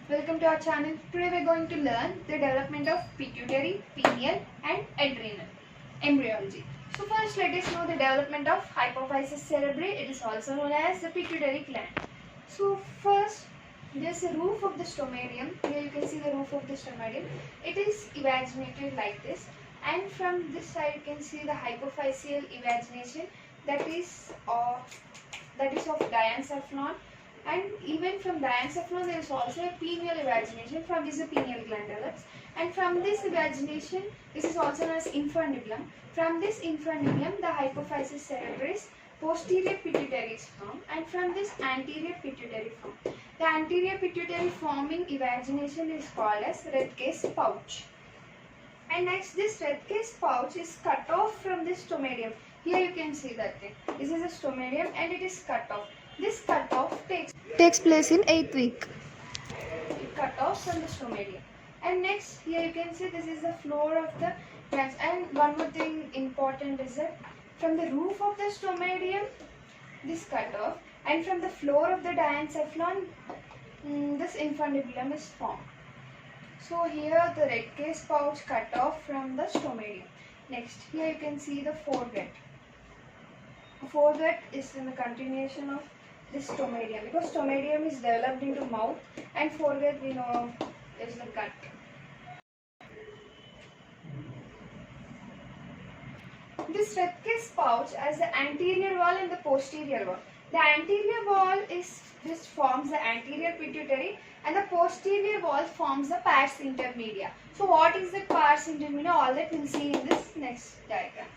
Welcome to our channel. Today we are going to learn the development of pituitary, pineal and adrenal embryology. So first let us know the development of Hypophysis cerebri. It is also known as the pituitary gland. So first there is the roof of the stomatium. Here you can see the roof of the stomatium. It is evaginated like this, and from this side you can see the hypophyseal evagination that is of diencephalon. And even from diencephalon there is also a pineal evagination, from which the pineal gland develops. And from this evagination, this is also known as infundibulum. From this infundibulum, the hypophysis cerebris, posterior pituitary is formed, and from this anterior pituitary form. The anterior pituitary forming evagination is called as red case pouch. And next, this red case pouch is cut off from this stomatium. Here you can see that thing. This is a stomatium and it is cut off. This cut off takes place in 8th week. It cut off from the stomatium. And next, here you can see this is the floor of the glands. And one more thing important is that from the roof of the stomatium, this cut off, and from the floor of the diencephalon, this infundibulum is formed. So here the red case pouch cut off from the stomatium. Next, here you can see the foregut. The foregut is in the continuation of this stomatium, because stomatium is developed into mouth and foregut we know is the gut. This red case pouch has the anterior wall and the posterior wall. The anterior wall forms the anterior pituitary, and the posterior wall forms the pars intermedia. So what is the pars intermedia? All that we'll see in this next diagram.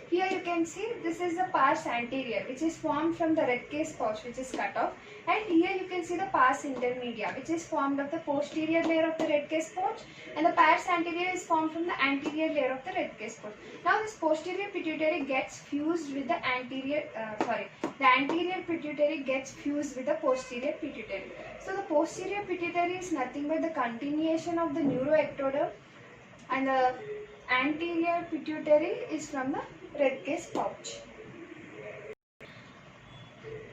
Here you can see this is the pars anterior, which is formed from the red case pouch, which is cut off, and here you can see the pars intermedia, which is formed of the posterior layer of the red case pouch, and the pars anterior is formed from the anterior layer of the red case pouch. Now this posterior pituitary gets fused with the anterior pituitary gets fused with the posterior pituitary. So the posterior pituitary is nothing but the continuation of the neuroectoderm, and the anterior pituitary is from the red case pouch.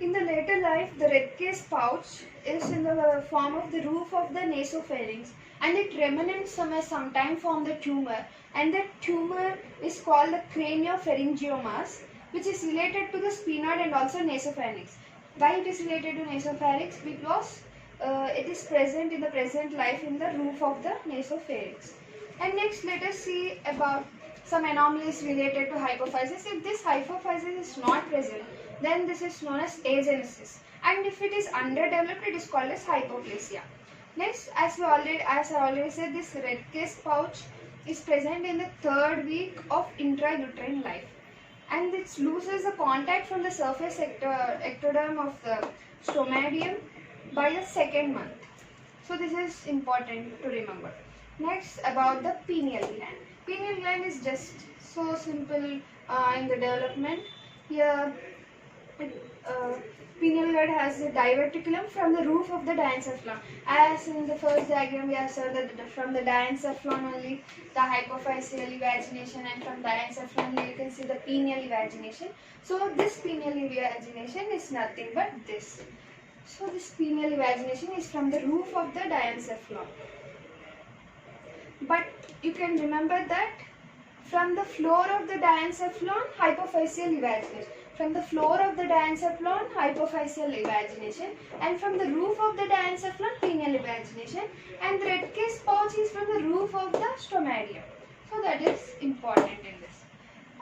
In the later life, the red case pouch is in the form of the roof of the nasopharynx, and it remnants sometime from the tumor, and that tumor is called the craniopharyngiomas, which is related to the sphenoid and also nasopharynx. Why it is related to nasopharynx? Because it is present in the present life in the roof of the nasopharynx. And next, let us see about some anomalies related to hypophysis. If this hypophysis is not present, then this is known as agenesis, and if it is underdeveloped, it is called as hypoplasia. Next, as I already said, this red case pouch is present in the 3rd week of intrauterine life, and it loses the contact from the surface ectoderm of the stomatium by the 2nd month. So this is important to remember. Next, about the pineal gland. Pineal gland is just so simple in the development. Here, pineal gland has the diverticulum from the roof of the diencephalon. As in the first diagram, we have said that from the diencephalon only the hypophyseal evagination, and from diencephalon you can see the pineal evagination. So this pineal evagination is nothing but this. So this pineal evagination is from the roof of the diencephalon. But you can remember that from the floor of the diencephalon, hypophyseal evagination. From the floor of the diencephalon, hypophyseal evagination, and from the roof of the diencephalon, pineal evagination, and the red case pouch is from the roof of the stomatium. So that is important in this.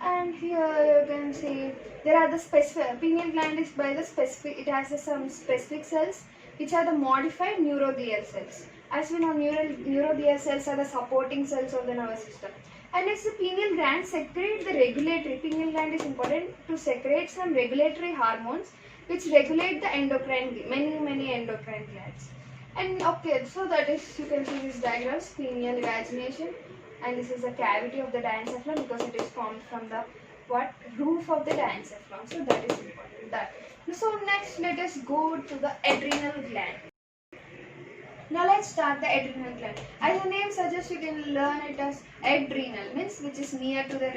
And here you can see there are the specific, pineal gland is by the specific, it has some specific cells which are the modified neuroglial cells. As we know, neuroglial cells are the supporting cells of the nervous system. And next, the pineal gland secretes the regulatory. Pineal gland is important to secrete some regulatory hormones which regulate the endocrine, many endocrine glands. And okay, so that is, you can see these diagrams, pineal evagination, and this is the cavity of the diencephalon because it is formed from the roof of the diencephalon. So that is important. So next, let us go to the adrenal gland. Now let's start the adrenal gland. As the name suggests, you can learn it as adrenal, means which is near to the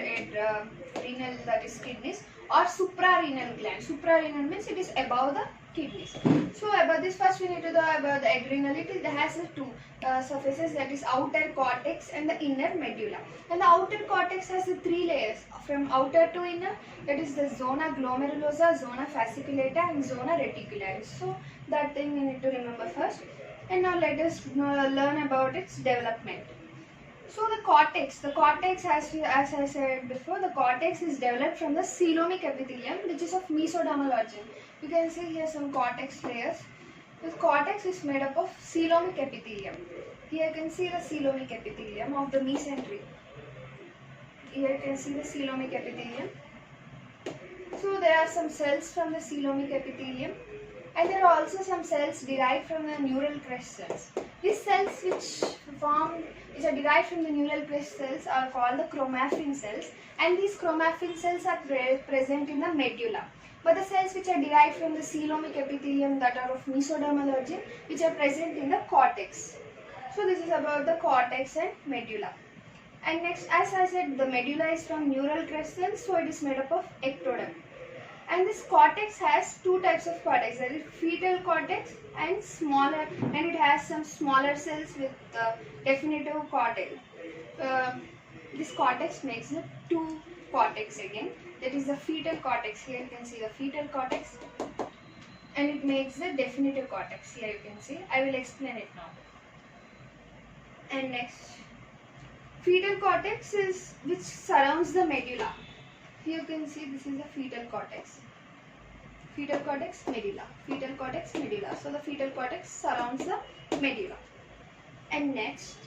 renal, that is kidneys, or suprarenal gland. Suprarenal means it is above the kidneys. So about this, first we need to know about the adrenal. It has two surfaces, that is outer cortex and the inner medulla. And the outer cortex has the three layers from outer to inner, that is the zona glomerulosa, zona fasciculata and zona reticularis. So that thing we need to remember first. And now let us learn about its development. So the cortex as I said before, the cortex is developed from the coelomic epithelium, which is of mesodermal origin. You can see here some cortex layers. The cortex is made up of coelomic epithelium. Here you can see the coelomic epithelium of the mesentery. Here you can see the coelomic epithelium. So there are some cells from the coelomic epithelium, and there are also some cells derived from the neural crest cells. These cells which are derived from the neural crest cells are called the chromophene cells, and these chromophene cells are present in the medulla. But the cells which are derived from the coelomic epithelium, that are of mesodermal origin, which are present in the cortex. So this is about the cortex and medulla. And next, as I said, the medulla is from neural crest cells, so it is made up of ectoderm. And this cortex has two types of cortex, that is fetal cortex and smaller, and it has some smaller cells with definitive cortex. This cortex makes the two cortex again, that is the fetal cortex. Here you can see the fetal cortex, and it makes the definitive cortex. Here you can see, I will explain it now. And next, fetal cortex is which surrounds the medulla. Here you can see this is the fetal cortex. Fetal cortex, medulla. Fetal cortex, medulla. So the fetal cortex surrounds the medulla. And next,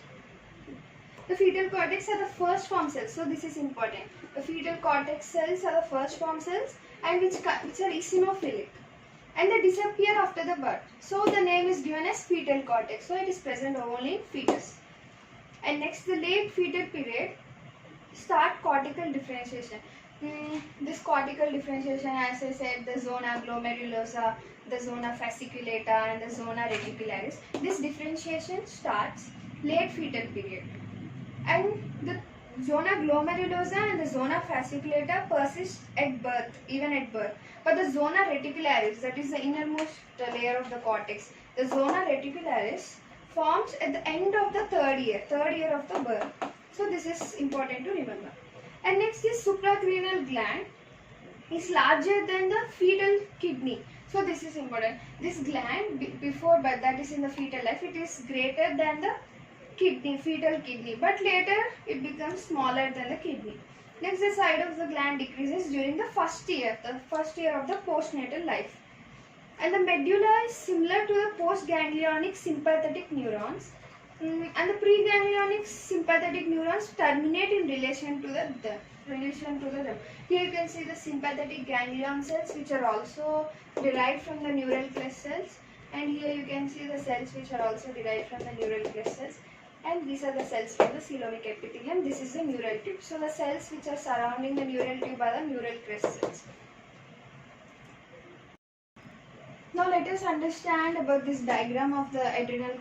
the fetal cortex are the first form cells. So this is important. The fetal cortex cells are the first form cells, and which are eosinophilic, and they disappear after the birth. So the name is given as fetal cortex. So it is present only in fetus. And next, the late fetal period start cortical differentiation. This cortical differentiation, as I said, the zona glomerulosa, the zona fasciculata and the zona reticularis. This differentiation starts late fetal period, and the zona glomerulosa and the zona fasciculata persist at birth, even at birth. But the zona reticularis, that is the innermost layer of the cortex, the zona reticularis forms at the end of the third year of the birth. So this is important to remember. And next is supracranial gland is larger than the fetal kidney. So this is important. This gland before birth, that is in the fetal life, it is greater than the kidney, fetal kidney, but later it becomes smaller than the kidney. Next, the size of the gland decreases during the first year of the postnatal life. And the medulla is similar to the postganglionic sympathetic neurons, and the preganglionic sympathetic neurons terminate in relation to the them. Here you can see the sympathetic ganglion cells, which are also derived from the neural crest cells, and here you can see the cells which are also derived from the neural crest cells, and these are the cells from the coelomic epithelium. This is the neural tube. So the cells which are surrounding the neural tube are the neural crest cells. Now let us understand about this diagram of the adrenal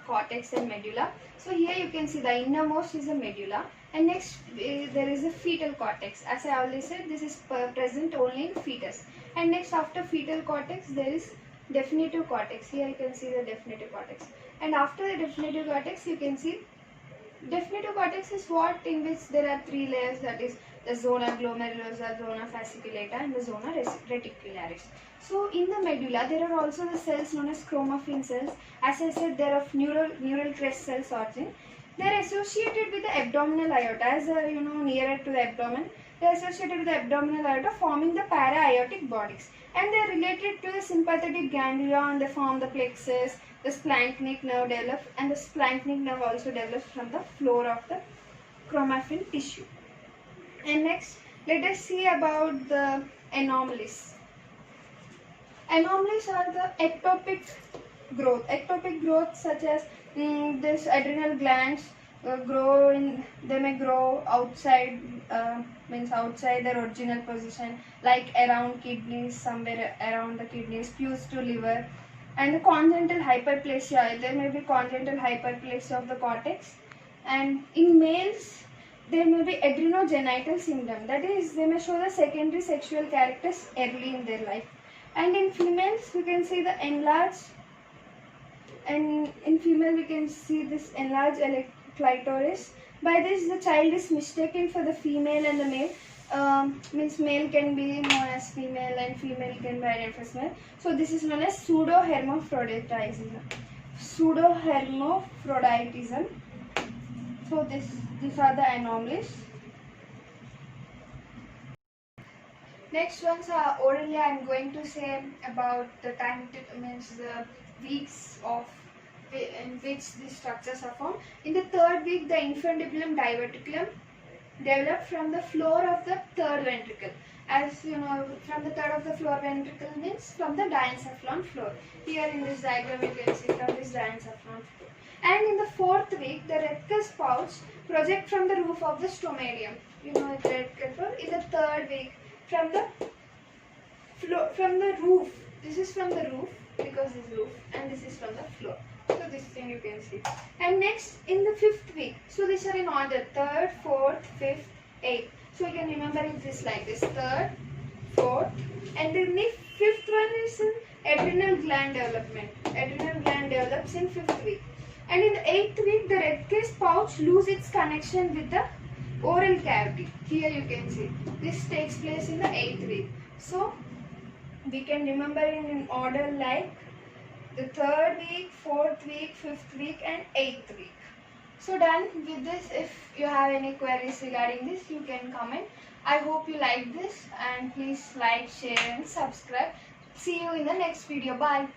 cortex and medulla. So here you can see the innermost is the medulla, and next there is a fetal cortex. As I already said, this is present only in fetus. And next, after fetal cortex, there is definitive cortex. Here you can see the definitive cortex. And after the definitive cortex, you can see definitive cortex is what in which there are three layers, that is the zona glomerulosa, zona fasciculata and the zona reticularis. So in the medulla there are also the cells known as chromophene cells. As I said, they are of neural crest cells origin. They are associated with the abdominal aorta, as nearer to the abdomen. They are associated with the abdominal aorta, forming the para-aortic bodies, and they are related to the sympathetic ganglion. They form the plexus. The splanchnic nerve develops, and the splanchnic nerve also develops from the floor of the chromophene tissue. And next, let us see about the anomalies. Anomalies are the ectopic growth. Ectopic growth, such as this adrenal glands they may grow outside, outside their original position, like around kidneys, somewhere around the kidneys, fused to liver. And the congenital hyperplasia, there may be congenital hyperplasia of the cortex. And in males, there may be adrenogenital syndrome, that is, they may show the secondary sexual characters early in their life. And in females we can see the enlarged, and in female we can see this enlarged clitoris. By this the child is mistaken for the female and the male. Means male can be known as female and female can be identified as male. So this is known as pseudo-hermaphroditism. Pseudo-hermaphroditism. So these are the anomalies. Next ones are orally. I am going to say about the time, means the weeks of in which these structures are formed. In the third week, the infundibulum diverticulum developed from the floor of the third ventricle. As you know, from the third of the floor ventricle means from the diencephalon floor. Here in this diagram you can see from this diencephalon floor. And in the fourth week, the rectus pouch project from the roof of the stomatium. You know the rectus pouch. In the third week, from the floor, from the roof. This is from the roof because this is roof, and this is from the floor. So this thing you can see. And next in the fifth week. So these are in order: third, fourth, fifth, eighth. So you can remember it this like this: third, fourth, and then the fifth one is in adrenal gland development. Adrenal gland develops in fifth week. And in the eighth week, the rectus pouch loses its connection with the oral cavity. Here you can see this takes place in the eighth week. So we can remember in order like the third week, fourth week, fifth week, and eighth week. So done with this. If you have any queries regarding this, you can comment. I hope you like this, and please like, share, and subscribe. See you in the next video. Bye.